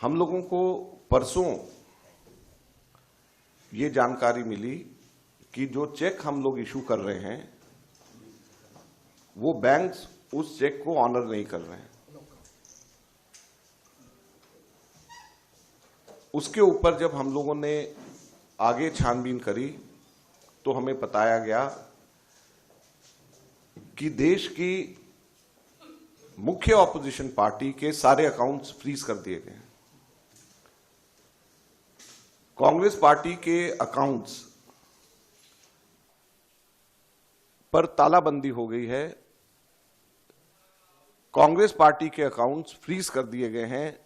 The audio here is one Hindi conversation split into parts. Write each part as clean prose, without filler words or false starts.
हम लोगों को परसों ये जानकारी मिली कि जो चेक हम लोग इशू कर रहे हैं वो बैंक्स उस चेक को ऑनर नहीं कर रहे हैं। उसके ऊपर जब हम लोगों ने आगे छानबीन करी तो हमें बताया गया कि देश की मुख्य ऑपोजिशन पार्टी के सारे अकाउंट्स फ्रीज कर दिए गए हैं। कांग्रेस पार्टी के अकाउंट्स पर तालाबंदी हो गई है। कांग्रेस पार्टी के अकाउंट्स फ्रीज कर दिए गए हैं।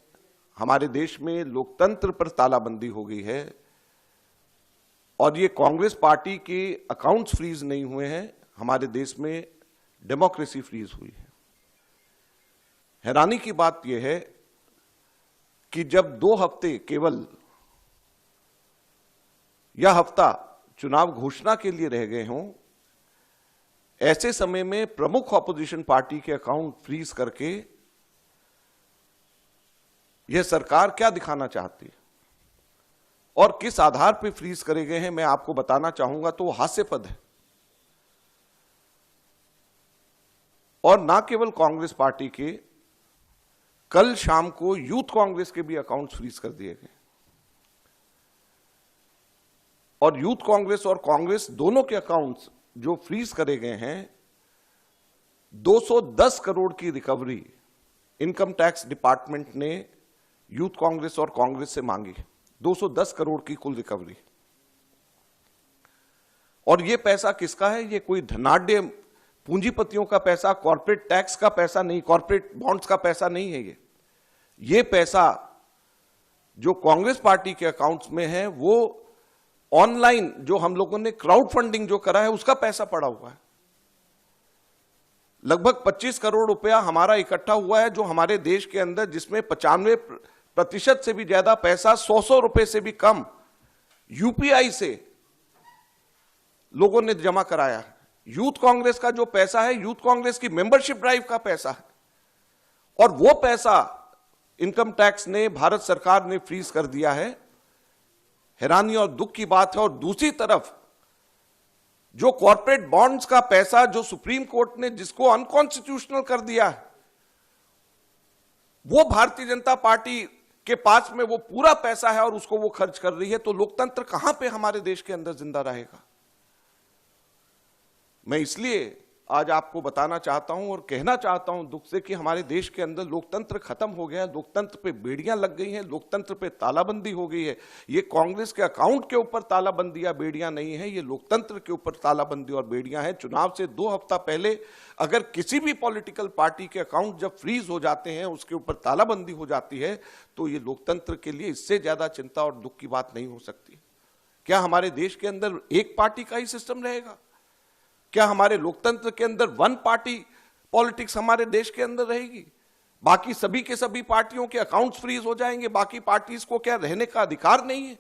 हमारे देश में लोकतंत्र पर तालाबंदी हो गई है और ये कांग्रेस पार्टी के अकाउंट्स फ्रीज नहीं हुए हैं, हमारे देश में डेमोक्रेसी फ्रीज हुई है। हैरानी की बात यह है कि जब 2 हफ्ते केवल यह हफ्ता चुनाव घोषणा के लिए रह गए हों, ऐसे समय में प्रमुख ऑपोजिशन पार्टी के अकाउंट फ्रीज करके यह सरकार क्या दिखाना चाहती है और किस आधार पर फ्रीज करे गए हैं, मैं आपको बताना चाहूंगा तो हास्यास्पद है। और ना केवल कांग्रेस पार्टी के, कल शाम को यूथ कांग्रेस के भी अकाउंट्स फ्रीज कर दिए गए और यूथ कांग्रेस और कांग्रेस दोनों के अकाउंट्स जो फ्रीज करे गए हैं, 210 करोड़ की रिकवरी इनकम टैक्स डिपार्टमेंट ने यूथ कांग्रेस और कांग्रेस से मांगी। 210 करोड़ की कुल रिकवरी। और यह पैसा किसका है? यह कोई धनाढ्य पूंजीपतियों का पैसा, कॉर्पोरेट टैक्स का पैसा नहीं, कॉर्पोरेट बॉन्ड्स का पैसा नहीं है। ये पैसा जो कांग्रेस पार्टी के अकाउंट्स में है वो ऑनलाइन जो हम लोगों ने क्राउड फंडिंग जो करा है उसका पैसा पड़ा हुआ है। लगभग 25 करोड़ रुपया हमारा इकट्ठा हुआ है जो हमारे देश के अंदर, जिसमें 95% से भी ज्यादा पैसा 100 रुपए से भी कम यूपीआई से लोगों ने जमा कराया है। यूथ कांग्रेस का जो पैसा है, यूथ कांग्रेस की मेंबरशिप ड्राइव का पैसा है और वो पैसा इनकम टैक्स ने, भारत सरकार ने फ्रीज कर दिया है। हैरानी और दुख की बात है। और दूसरी तरफ जो कॉर्पोरेट बॉन्ड्स का पैसा जो सुप्रीम कोर्ट ने जिसको अनकॉन्स्टिट्यूशनल कर दिया है, वो भारतीय जनता पार्टी के पास में वो पूरा पैसा है और उसको वो खर्च कर रही है। तो लोकतंत्र कहां पे हमारे देश के अंदर जिंदा रहेगा? मैं इसलिए आज आपको बताना चाहता हूं और कहना चाहता हूं दुख से कि हमारे देश के अंदर लोकतंत्र खत्म हो गया है। लोकतंत्र पे बेड़ियां लग गई हैं, लोकतंत्र पे तालाबंदी हो गई है। ये कांग्रेस के अकाउंट के ऊपर तालाबंदी या बेड़ियां नहीं है, ये लोकतंत्र के ऊपर तालाबंदी और बेड़ियां हैं। चुनाव से 2 हफ्ता पहले अगर किसी भी पॉलिटिकल पार्टी के अकाउंट जब फ्रीज हो जाते हैं, उसके ऊपर तालाबंदी हो जाती है, तो ये लोकतंत्र के लिए इससे ज्यादा चिंता और दुख की बात नहीं हो सकती। क्या हमारे देश के अंदर एक पार्टी का ही सिस्टम रहेगा? क्या हमारे लोकतंत्र के अंदर 1 पार्टी पॉलिटिक्स हमारे देश के अंदर रहेगी? बाकी सभी के सभी पार्टियों के अकाउंट्स फ्रीज हो जाएंगे? बाकी पार्टीज को क्या रहने का अधिकार नहीं है?